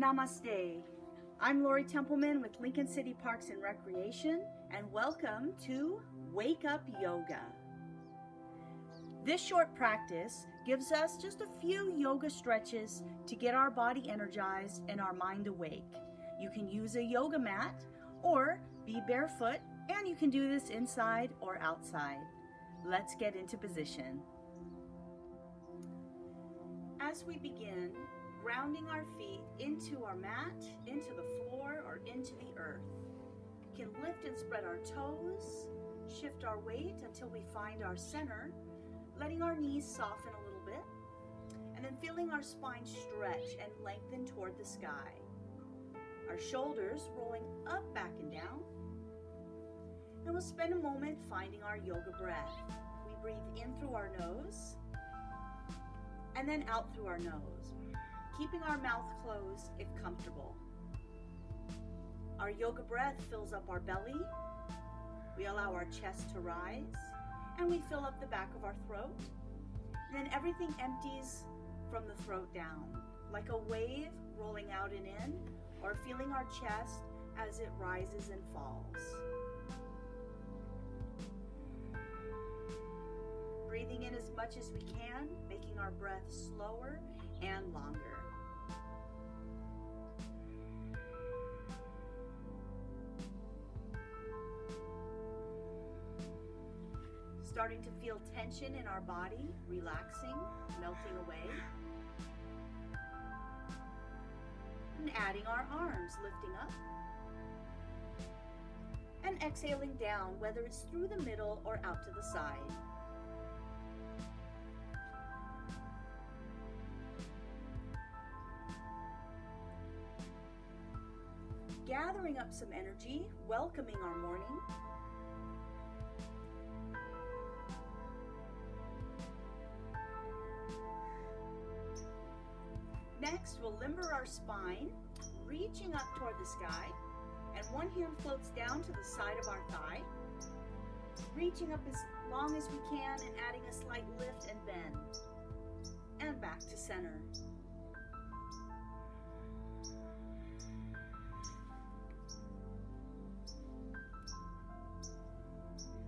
Namaste. I'm Lori Templeman with Lincoln City Parks and Recreation, and welcome to Wake Up Yoga. This short practice gives us just a few yoga stretches to get our body energized and our mind awake. You can use a yoga mat or be barefoot, and you can do this inside or outside. Let's get into position. As we begin, grounding our feet into our mat, into the floor, or into the earth. We can lift and spread our toes, shift our weight until we find our center, letting our knees soften a little bit, and then feeling our spine stretch and lengthen toward the sky. Our shoulders rolling up, back, and down. And we'll spend a moment finding our yoga breath. We breathe in through our nose, and then out through our nose, keeping our mouth closed if comfortable. Our yoga breath fills up our belly. We allow our chest to rise, and we fill up the back of our throat. And then everything empties from the throat down, like a wave rolling out and in, or feeling our chest as it rises and falls. Breathing in as much as we can, making our breath slower and longer. Starting to feel tension in our body, relaxing, melting away. And adding our arms, lifting up. And exhaling down, whether it's through the middle or out to the side. Gathering up some energy, welcoming our morning. Next, we'll limber our spine, reaching up toward the sky, and one hand floats down to the side of our thigh, reaching up as long as we can and adding a slight lift and bend, and back to center.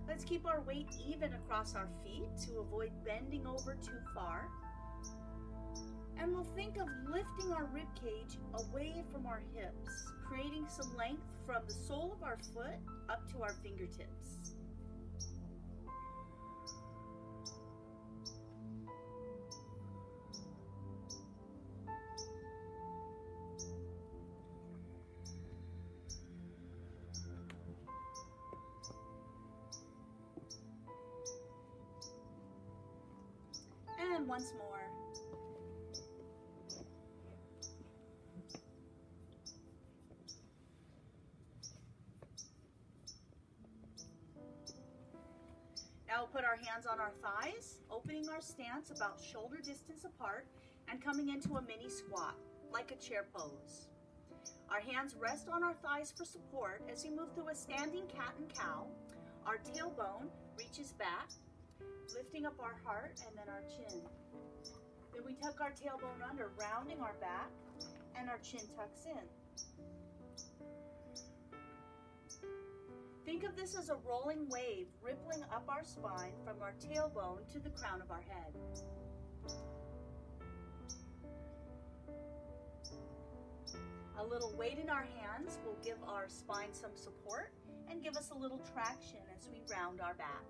Let's keep our weight even across our feet to avoid bending over too far. And we'll think of lifting our rib cage away from our hips, creating some length from the sole of our foot up to our fingertips. And once more. Now we'll put our hands on our thighs, opening our stance about shoulder distance apart and coming into a mini squat, like a chair pose. Our hands rest on our thighs for support as we move through a standing cat and cow. Our tailbone reaches back, lifting up our heart and then our chin. Then we tuck our tailbone under, rounding our back, and our chin tucks in. Think of this as a rolling wave rippling up our spine from our tailbone to the crown of our head. A little weight in our hands will give our spine some support and give us a little traction as we round our back.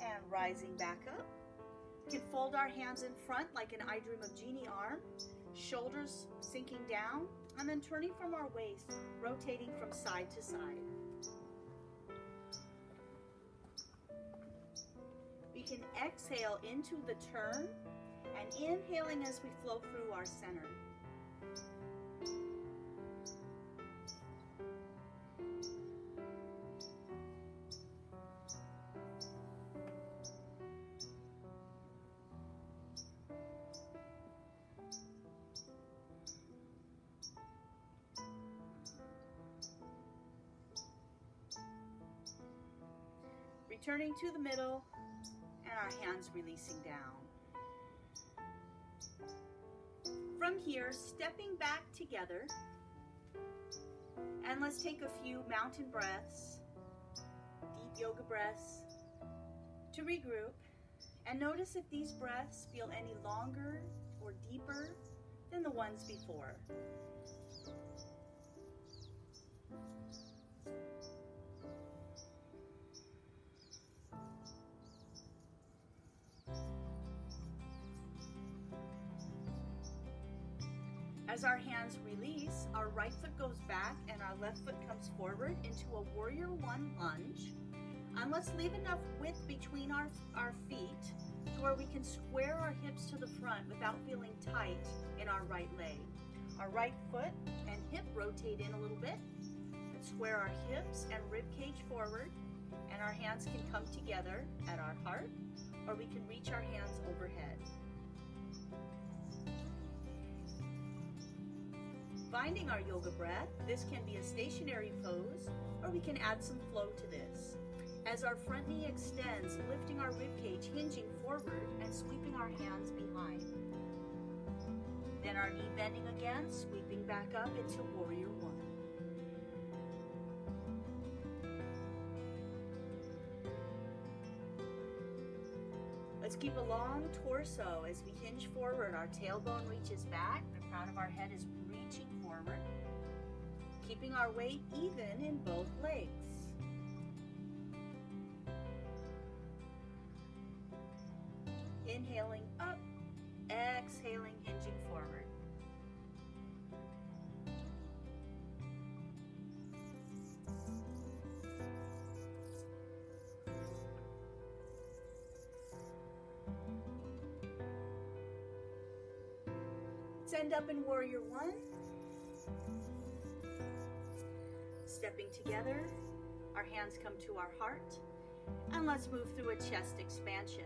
And rising back up. We can fold our hands in front like an I Dream of Jeannie arm, shoulders sinking down, and then turning from our waist, rotating from side to side. We can exhale into the turn and inhaling as we flow through our center. Returning to the middle and our hands releasing down. From here, stepping back together, and let's take a few mountain breaths, deep yoga breaths, to regroup. And notice if these breaths feel any longer or deeper than the ones before. As our hands release, our right foot goes back and our left foot comes forward into a Warrior One lunge. And let's leave enough width between our feet to where we can square our hips to the front without feeling tight in our right leg. Our right foot and hip rotate in a little bit. Let's square our hips and rib cage forward, and our hands can come together at our heart, or we can reach our hands overhead. Finding our yoga breath, this can be a stationary pose, or we can add some flow to this. As our front knee extends, lifting our rib cage, hinging forward, and sweeping our hands behind. Then our knee bending again, sweeping back up into Warrior One. Let's keep a long torso as we hinge forward. Our tailbone reaches back, the crown of our head is reaching forward, keeping our weight even in both legs. Inhaling up, exhaling, hinging forward. Let's end up in Warrior One. Stepping together, our hands come to our heart, and let's move through a chest expansion.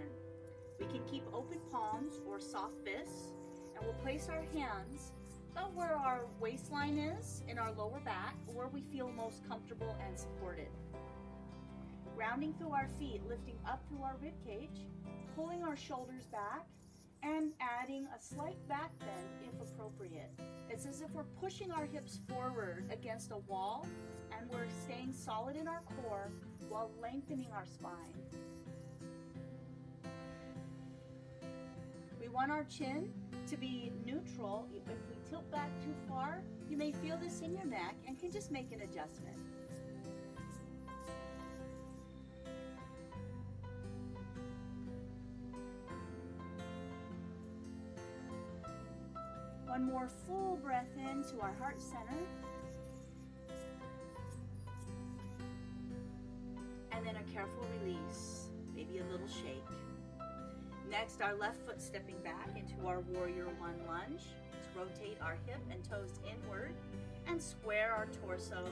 We can keep open palms or soft fists, and we'll place our hands about where our waistline is in our lower back, where we feel most comfortable and supported. Grounding through our feet, lifting up through our rib cage, pulling our shoulders back, and adding a slight back bend if appropriate. It's as if we're pushing our hips forward against a wall, and we're staying solid in our core while lengthening our spine. We want our chin to be neutral. If we tilt back too far, you may feel this in your neck and can just make an adjustment. One more full breath in to our heart center. And then a careful release, maybe a little shake. Next, our left foot stepping back into our Warrior One lunge. Let's rotate our hip and toes inward and square our torso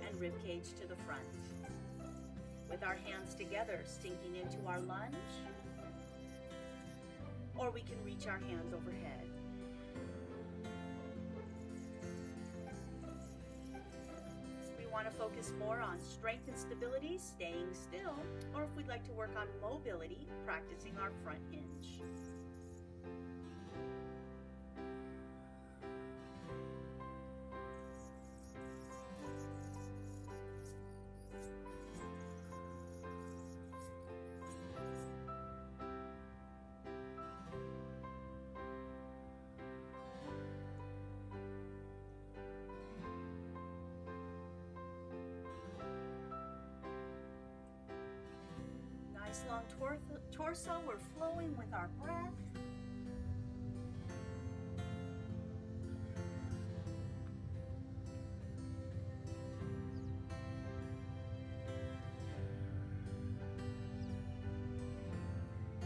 and rib cage to the front. With our hands together, sinking into our lunge, or we can reach our hands overhead. We want to focus more on strength and stability, staying still, or if we'd like to work on mobility, practicing our front hinge. Nice long torso, we're flowing with our breath.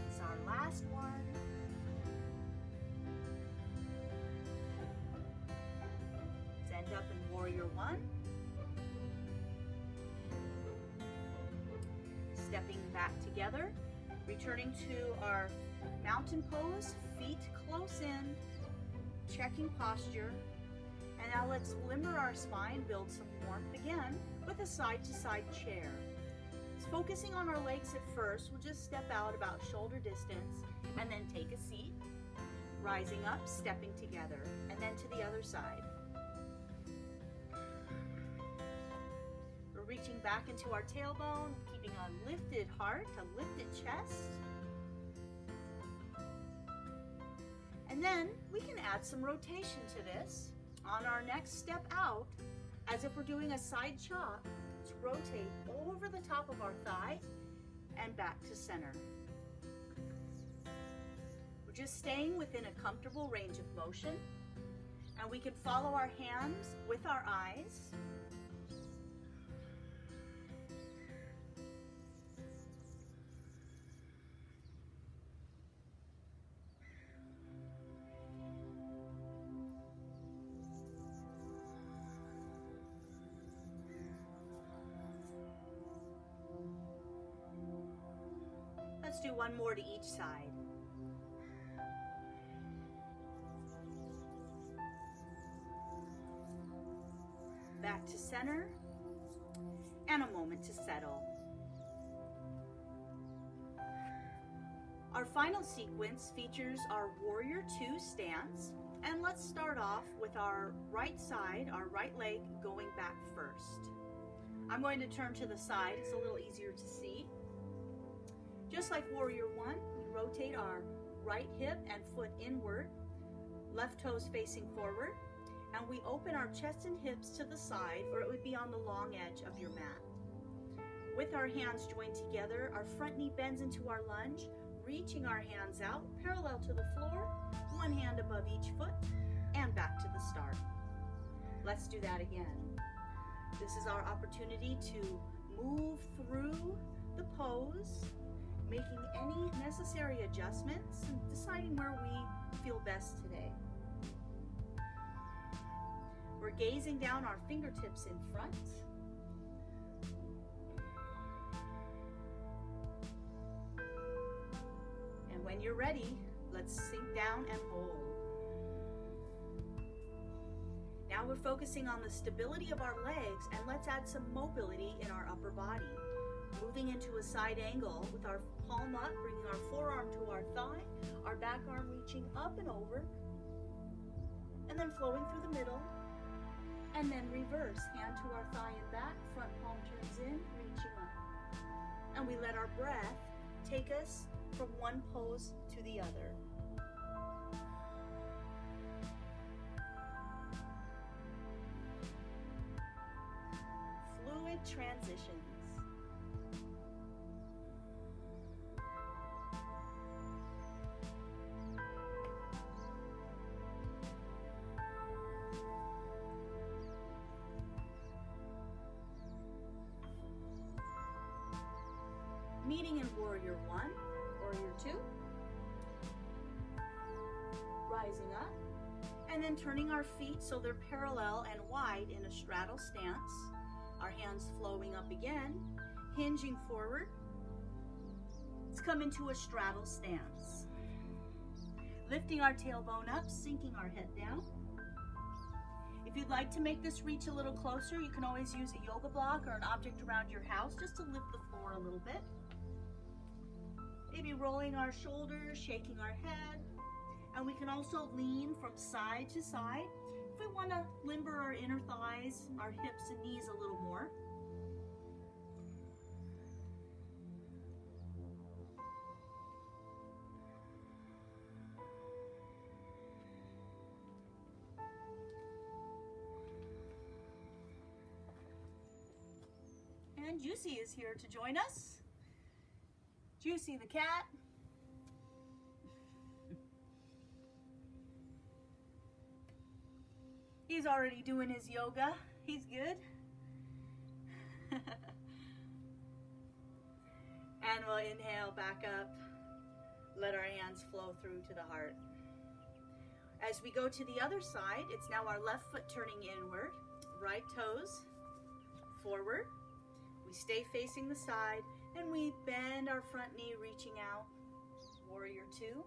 It's our last one. Let's end up in Warrior One. Stepping back together, returning to our mountain pose, feet close in, checking posture. And now let's limber our spine, build some warmth again with a side-to-side chair. focusing on our legs at first, we'll just step out about shoulder distance and then take a seat, rising up, stepping together, and then to the other side. We're reaching back into our tailbone, keeping a lifted heart, a lifted chest. And then we can add some rotation to this. On our next step out, as if we're doing a side chop, let's rotate over the top of our thigh and back to center. We're just staying within a comfortable range of motion, and we can follow our hands with our eyes. Let's do one more to each side. Back to center, and a moment to settle. Our final sequence features our Warrior Two stance, and let's start off with our right side, our right leg going back first. I'm going to turn to the side, it's a little easier to see. Just like Warrior One, we rotate our right hip and foot inward, left toes facing forward, and we open our chest and hips to the side, or it would be on the long edge of your mat. With our hands joined together, our front knee bends into our lunge, reaching our hands out parallel to the floor, one hand above each foot, and back to the start. Let's do that again. This is our opportunity to move through the pose, making any necessary adjustments and deciding where we feel best today. We're gazing down, our fingertips in front. And when you're ready, let's sink down and hold. Now we're focusing on the stability of our legs, and let's add some mobility in our upper body. Moving into a side angle with our palm up, bringing our forearm to our thigh, our back arm reaching up and over, and then flowing through the middle, and then reverse, hand to our thigh and back, front palm turns in, reaching up. And we let our breath take us from one pose to the other. Fluid transitions. Meeting in Warrior One, Warrior Two, rising up, and then turning our feet so they're parallel and wide in a straddle stance. Our hands flowing up again, hinging forward. Let's come into a straddle stance. Lifting our tailbone up, sinking our head down. If you'd like to make this reach a little closer, you can always use a yoga block or an object around your house just to lift the floor a little bit. Maybe rolling our shoulders, shaking our head, and we can also lean from side to side if we want to limber our inner thighs, our hips and knees a little more. And Juicy is here to join us. Juicy the cat. He's already doing his yoga. He's good. And we'll inhale back up. Let our hands flow through to the heart. As we go to the other side, it's now our left foot turning inward. Right toes forward. We stay facing the side, and we bend our front knee, reaching out. Warrior Two,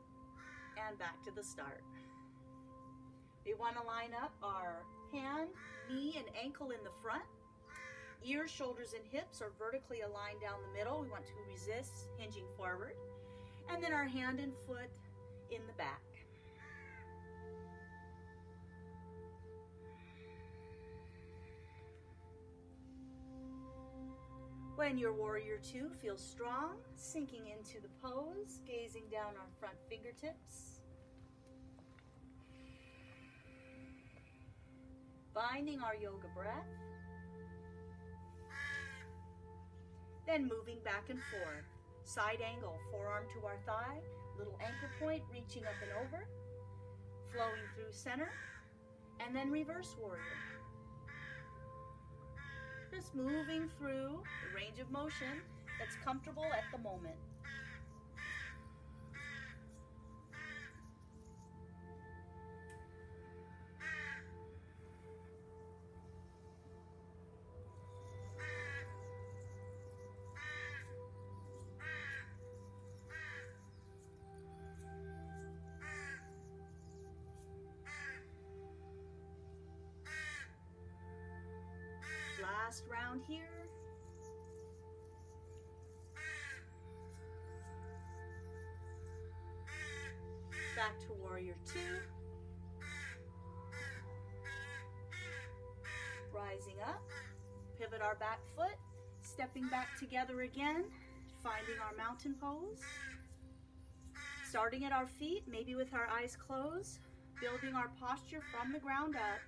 and back to the start. We want to line up our hand, knee, and ankle in the front. ears, shoulders, and hips are vertically aligned down the middle. We want to resist hinging forward. And then our hand and foot in the back. When your warrior two feels strong, sinking into the pose, gazing down our front fingertips. Finding our yoga breath. Then moving back and forth. Side angle, forearm to our thigh, little anchor point reaching up and over, flowing through center, and then reverse warrior. Just moving through the range of motion that's comfortable at the moment. Last round here. Back to warrior two. Rising up, pivot our back foot, stepping back together again, finding our mountain pose. Starting at our feet, maybe with our eyes closed, building our posture from the ground up.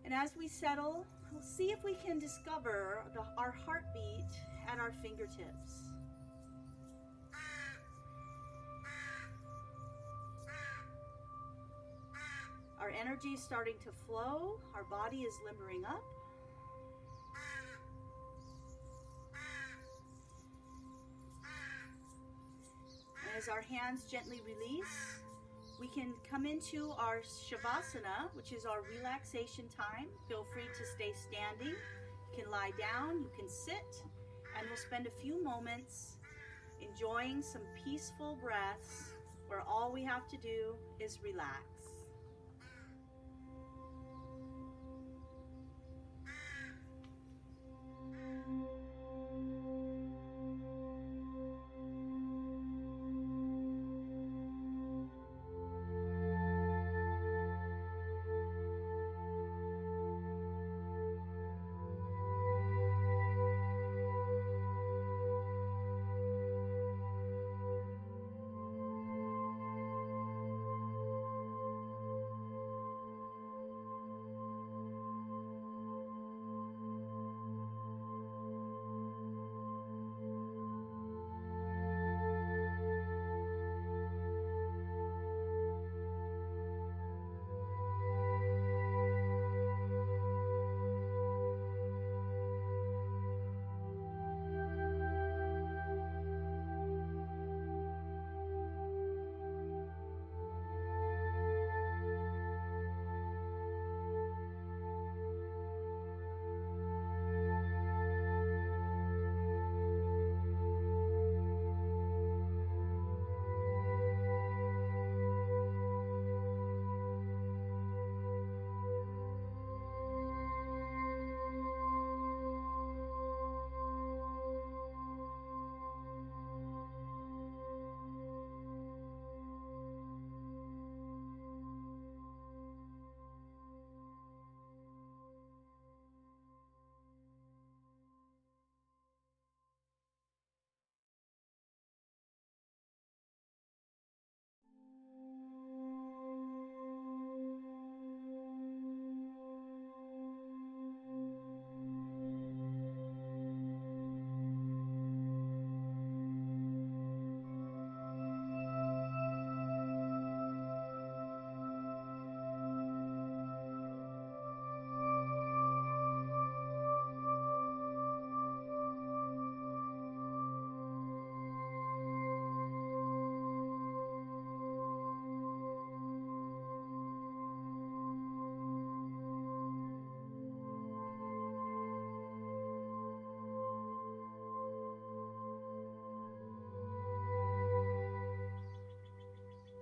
And as we settle, we'll see if we can discover our heartbeat at our fingertips. Our energy is starting to flow. Our body is limbering up. And as our hands gently release, we can come into our Shavasana, which is our relaxation time. Feel free to stay standing. You can lie down, you can sit, and we'll spend a few moments enjoying some peaceful breaths where all we have to do is relax.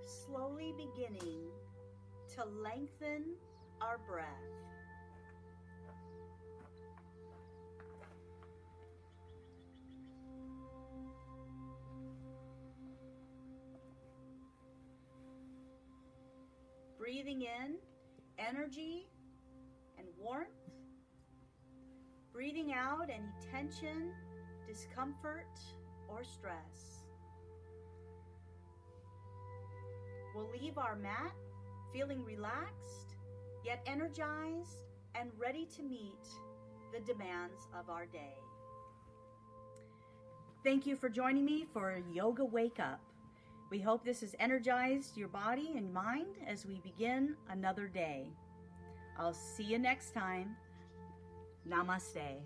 Slowly beginning to lengthen our breath. breathing in energy and warmth. Breathing out any tension, discomfort, or stress. We'll leave our mat feeling relaxed, yet energized and ready to meet the demands of our day. Thank you for joining me for Yoga Wake Up. We hope this has energized your body and mind as we begin another day. I'll see you next time. Namaste.